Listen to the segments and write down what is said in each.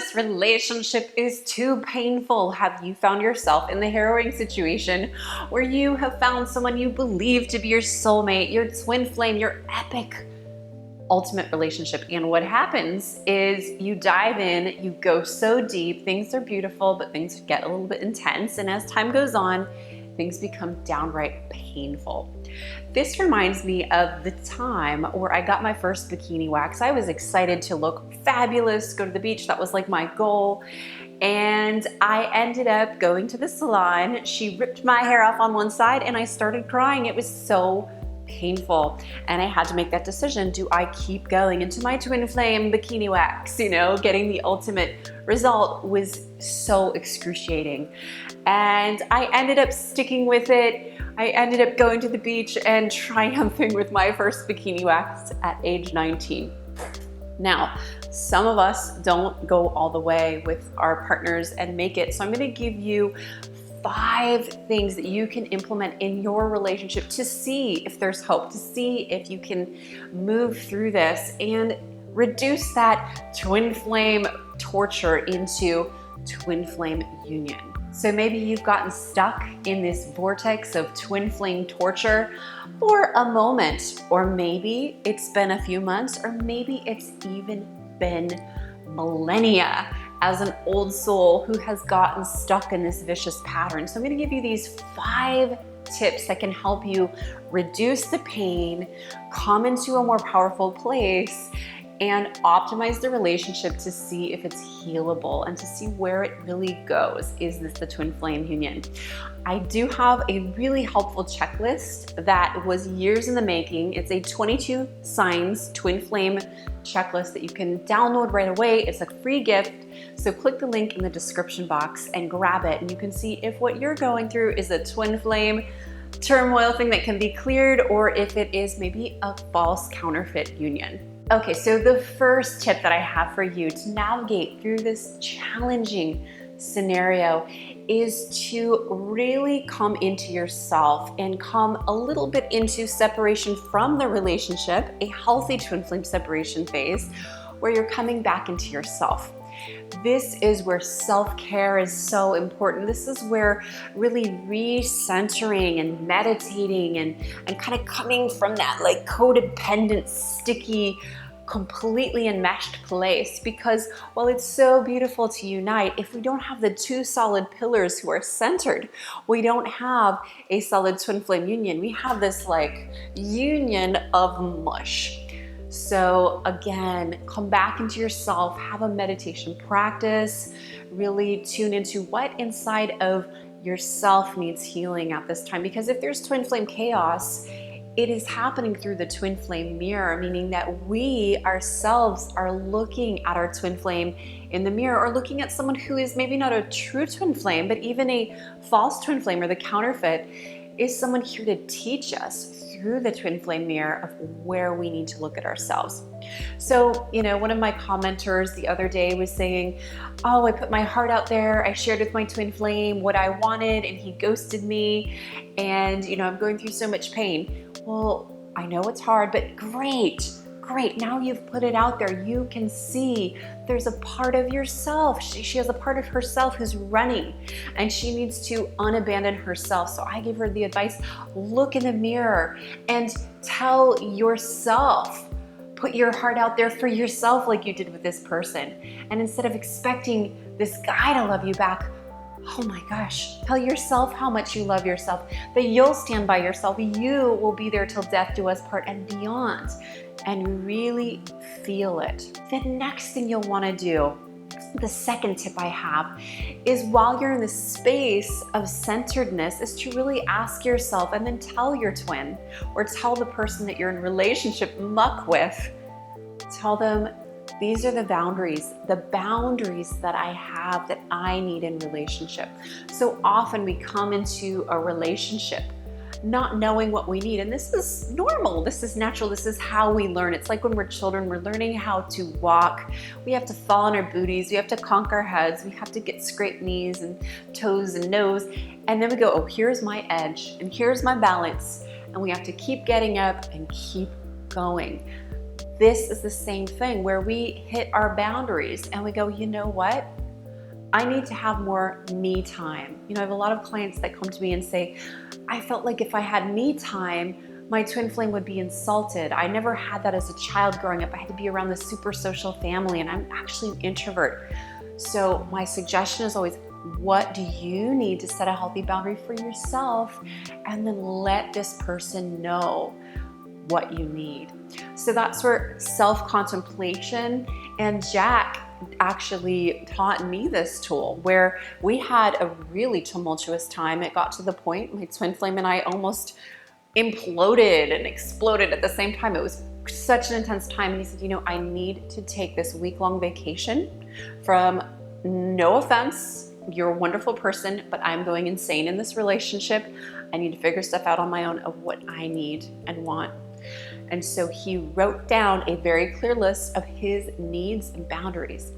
this relationship is too painful. Have you found yourself in the harrowing situation where you have found someone you believe to be your soulmate, your twin flame, your epic ultimate relationship? And what happens is you dive in, you go so deep, things are beautiful, but things get a little bit intense. And as time goes on, things become downright painful. This reminds me of the time where I got my first bikini wax. I was excited to look fabulous, go to the beach. That was like my goal. And I ended up going to the salon. She ripped my hair off on one side and I started crying. It was so painful. And I had to make that decision. Do I keep going into my twin flame bikini wax? Getting the ultimate result was so excruciating. And I ended up sticking with it. I ended up going to the beach and triumphing with my first bikini wax at age 19. Now, some of us don't go all the way with our partners and make it. So I'm going to give you 5 things that you can implement in your relationship to see if there's hope, to see if you can move through this and reduce that twin flame torture into twin flame union. So maybe you've gotten stuck in this vortex of twin flame torture for a moment, or maybe it's been a few months, or maybe it's even been millennia as an old soul who has gotten stuck in this vicious pattern. So I'm going to give you these 5 tips that can help you reduce the pain, come into a more powerful place, and optimize the relationship to see if it's healable and to see where it really goes. Is this the twin flame union? I do have a really helpful checklist that was years in the making. It's a 22 signs twin flame checklist that you can download right away. It's a free gift. So click the link in the description box and grab it. And you can see if what you're going through is a twin flame turmoil thing that can be cleared, or if it is maybe a false counterfeit union. Okay, so the first tip that I have for you to navigate through this challenging scenario is to really come into yourself and come a little bit into separation from the relationship, a healthy twin flame separation phase where you're coming back into yourself. This is where self-care is so important. This is where really recentering and meditating and kind of coming from that like codependent, sticky, completely enmeshed place. Because while it's so beautiful to unite, if we don't have the 2 solid pillars who are centered, we don't have a solid twin flame union. We have this like union of mush. So again, come back into yourself, have a meditation practice, really tune into what inside of yourself needs healing at this time. Because if there's twin flame chaos, it is happening through the twin flame mirror, meaning that we ourselves are looking at our twin flame in the mirror, or looking at someone who is maybe not a true twin flame, but even a false twin flame or the counterfeit is someone here to teach us through the twin flame mirror of where we need to look at ourselves. So, one of my commenters the other day was saying, oh, I put my heart out there. I shared with my twin flame what I wanted and he ghosted me. And, I'm going through so much pain. Well, I know it's hard, but great. Now you've put it out there. You can see there's a part of yourself. She has a part of herself who's running and she needs to unabandon herself. So I give her the advice, look in the mirror and tell yourself, put your heart out there for yourself like you did with this person. And instead of expecting this guy to love you back, oh my gosh, tell yourself how much you love yourself, that you'll stand by yourself. You will be there till death do us part and beyond. And really feel it. The next thing you'll want to do, the second tip I have, is while you're in the space of centeredness, is to really ask yourself and then tell your twin or tell the person that you're in relationship muck with, tell them, these are the boundaries that I have that I need in relationship. So often we come into a relationship not knowing what we need. And this is normal. This is natural. This is how we learn. It's like when we're children, we're learning how to walk. We have to fall on our booties. We have to conk our heads. We have to get scraped knees and toes and nose. And then we go, oh, here's my edge and here's my balance. And we have to keep getting up and keep going. this is the same thing where we hit our boundaries and we go, you know what? I need to have more me time. You know, I have a lot of clients that come to me and say, I felt like if I had me time, my twin flame would be insulted. I never had that as a child growing up. I had to be around the super social family, and I'm actually an introvert. So my suggestion is always, what do you need to set a healthy boundary for yourself? And then let this person know what you need. So that's where self-contemplation, and Jack actually taught me this tool where we had a really tumultuous time. It got to the point my twin flame and I almost imploded and exploded at the same time. It was such an intense time. And he said, you know, I need to take this week-long vacation from, no offense, you're a wonderful person, but I'm going insane in this relationship. I need to figure stuff out on my own of what I need and want. And so he wrote down a very clear list of his needs and boundaries.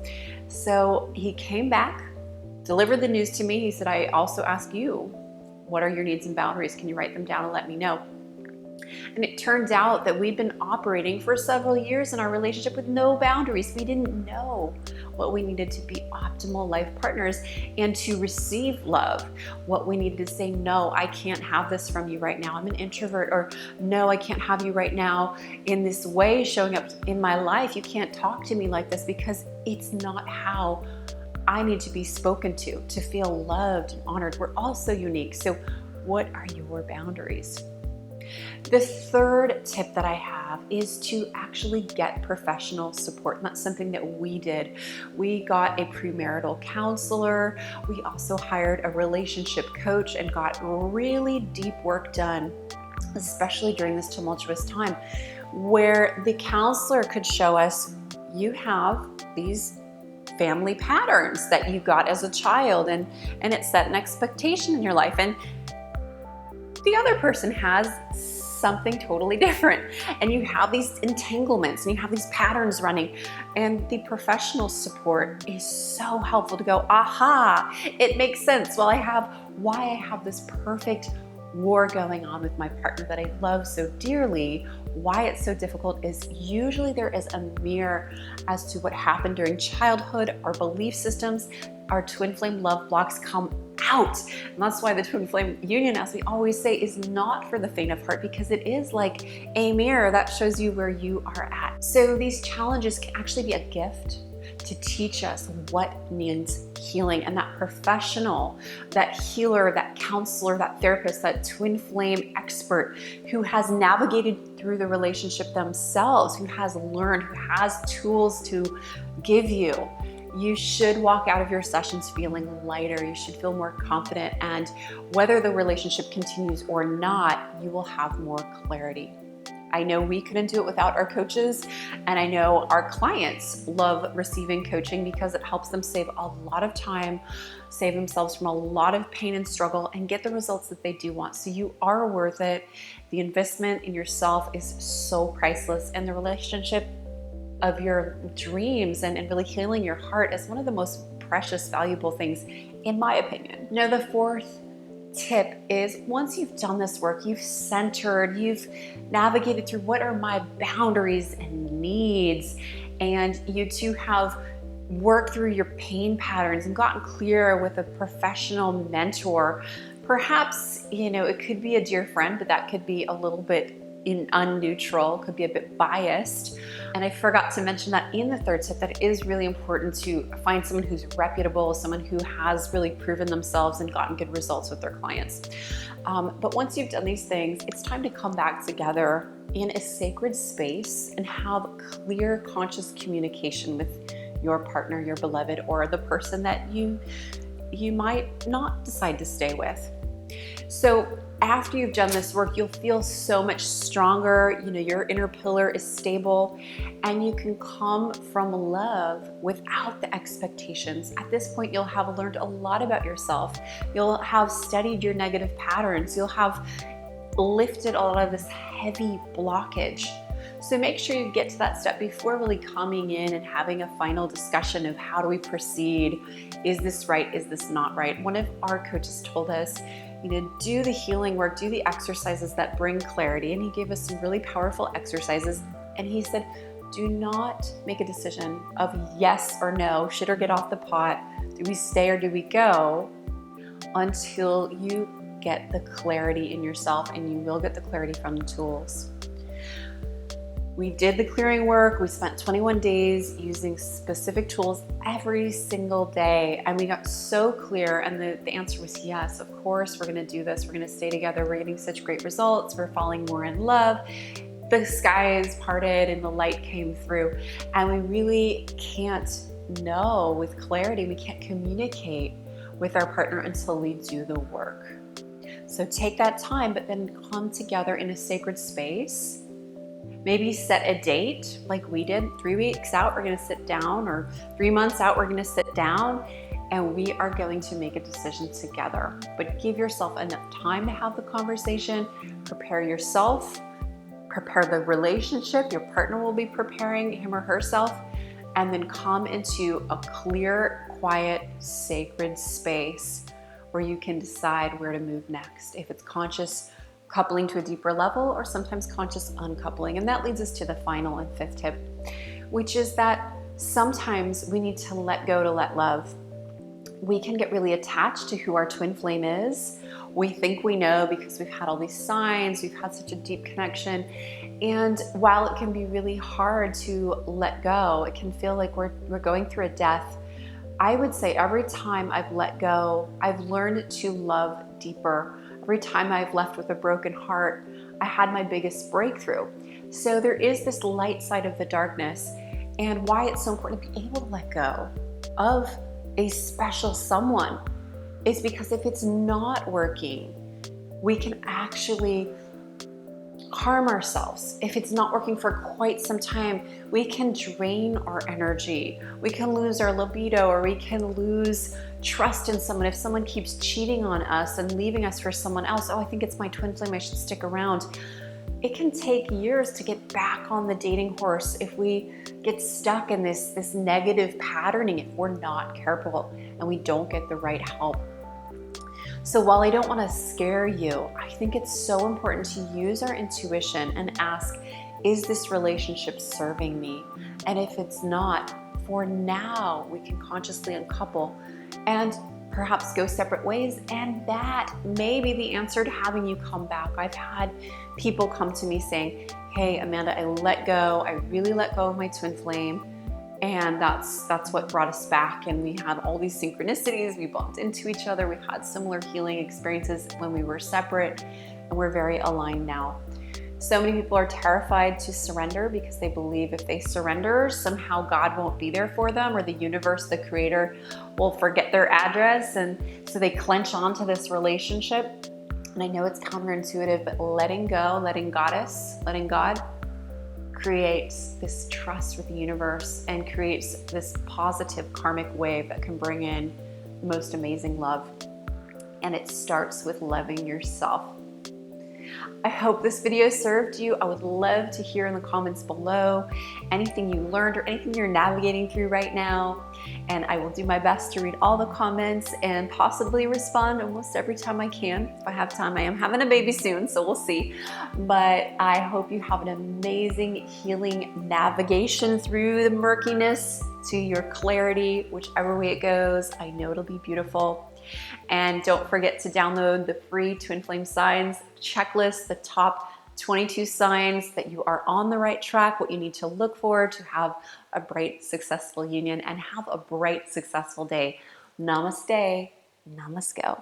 So he came back, delivered the news to me. He said, I also ask you, what are your needs and boundaries? Can you write them down and let me know? And it turns out that we've been operating for several years in our relationship with no boundaries. We didn't know what we needed to be optimal life partners and to receive love. What we needed to say, no, I can't have this from you right now. I'm an introvert. Or no, I can't have you right now in this way showing up in my life. You can't talk to me like this because it's not how I need to be spoken to feel loved and honored. We're all so unique. So what are your boundaries? The third tip that I have is to actually get professional support. And that's something that we did. We got a premarital counselor. We also hired a relationship coach and got really deep work done, especially during this tumultuous time, where the counselor could show us, you have these family patterns that you got as a child, and it set an expectation in your life. And the other person has something totally different, and you have these entanglements and you have these patterns running, and the professional support is so helpful to go, aha, it makes sense. Well, why I have this perfect war going on with my partner that I love so dearly. Why it's so difficult is usually there is a mirror as to what happened during childhood, our belief systems, our twin flame love blocks come out. And that's why the twin flame union, as we always say, is not for the faint of heart, because it is like a mirror that shows you where you are at. So these challenges can actually be a gift to teach us what needs healing, and that professional, that healer, that counselor, that therapist, that twin flame expert who has navigated through the relationship themselves, who has learned, who has tools to give you. You should walk out of your sessions feeling lighter. You should feel more confident, and whether the relationship continues or not, you will have more clarity. I know we couldn't do it without our coaches, and I know our clients love receiving coaching because it helps them save a lot of time, save themselves from a lot of pain and struggle, and get the results that they do want. So you are worth it. The investment in yourself is so priceless, and the relationship of your dreams and really healing your heart is one of the most precious, valuable things, in my opinion. Now, the fourth tip is, once you've done this work, you've centered, you've navigated through what are my boundaries and needs, and you two have worked through your pain patterns and gotten clear with a professional mentor. Perhaps, it could be a dear friend, but that could be a little bit unneutral, could be a bit biased. And I forgot to mention that in the third tip, that it is really important to find someone who's reputable, someone who has really proven themselves and gotten good results with their clients. But once you've done these things, it's time to come back together in a sacred space and have clear, conscious communication with your partner, your beloved, or the person that you might not decide to stay with. So after you've done this work, you'll feel so much stronger. Your inner pillar is stable, and you can come from love without the expectations. At this point, you'll have learned a lot about yourself. You'll have studied your negative patterns. You'll have lifted a lot of this heavy blockage. So make sure you get to that step before really coming in and having a final discussion of how do we proceed? Is this right? Is this not right? One of our coaches told us, do the healing work, do the exercises that bring clarity. And he gave us some really powerful exercises. And he said, Do not make a decision of yes or no, shit or get off the pot, do we stay or do we go, until you get the clarity in yourself, and you will get the clarity from the tools. We did the clearing work. We spent 21 days using specific tools every single day, and we got so clear, and the answer was yes, of course, we're gonna do this. We're gonna stay together. We're getting such great results. We're falling more in love. The skies parted and the light came through, and we really can't know with clarity. We can't communicate with our partner until we do the work. So take that time, but then come together in a sacred space. Maybe set a date like we did. 3 weeks out, we're gonna sit down, or 3 months out, we're gonna sit down, and we are going to make a decision together. But give yourself enough time to have the conversation, prepare yourself, prepare the relationship. Your partner will be preparing him or herself, and then come into a clear, quiet, sacred space where you can decide where to move next. If it's conscious coupling to a deeper level, or sometimes conscious uncoupling. And that leads us to the final and fifth tip, which is that sometimes we need to let go to let love. We can get really attached to who our twin flame is. We think we know because we've had all these signs, we've had such a deep connection. And while it can be really hard to let go, it can feel like we're going through a death. I would say every time I've let go, I've learned to love deeper. Every time I've left with a broken heart, I had my biggest breakthrough. So there is this light side of the darkness, and why it's so important to be able to let go of a special someone is because if it's not working, we can actually harm ourselves. If it's not working for quite some time, we can drain our energy. We can lose our libido, or we can lose trust in someone. If someone keeps cheating on us and leaving us for someone else, oh, I think it's my twin flame, I should stick around. It can take years to get back on the dating horse if we get stuck in this negative patterning if we're not careful and we don't get the right help. So while I don't want to scare you, I think it's so important to use our intuition and ask, is this relationship serving me? And if it's not, for now, we can consciously uncouple and perhaps go separate ways. And that may be the answer to having you come back. I've had people come to me saying, hey, Amanda, I let go. I really let go of my twin flame. And that's what brought us back. And we had all these synchronicities. We bumped into each other. We've had similar healing experiences when we were separate, and we're very aligned now. So many people are terrified to surrender because they believe if they surrender, somehow God won't be there for them, or the universe, the creator, will forget their address. And so they clench onto this relationship. And I know it's counterintuitive, but letting go, letting Goddess, letting God, creates this trust with the universe and creates this positive karmic wave that can bring in the most amazing love. And it starts with loving yourself. I hope this video served you. I would love to hear in the comments below anything you learned or anything you're navigating through right now. And I will do my best to read all the comments and possibly respond almost every time I can. If I have time, I am having a baby soon, so we'll see. But I hope you have an amazing healing navigation through the murkiness to your clarity, whichever way it goes. I know it'll be beautiful. And don't forget to download the free Twin Flame Signs checklist, the top 22 signs that you are on the right track, what you need to look for to have a bright, successful union, and have a bright, successful day. Namaste. Namaste.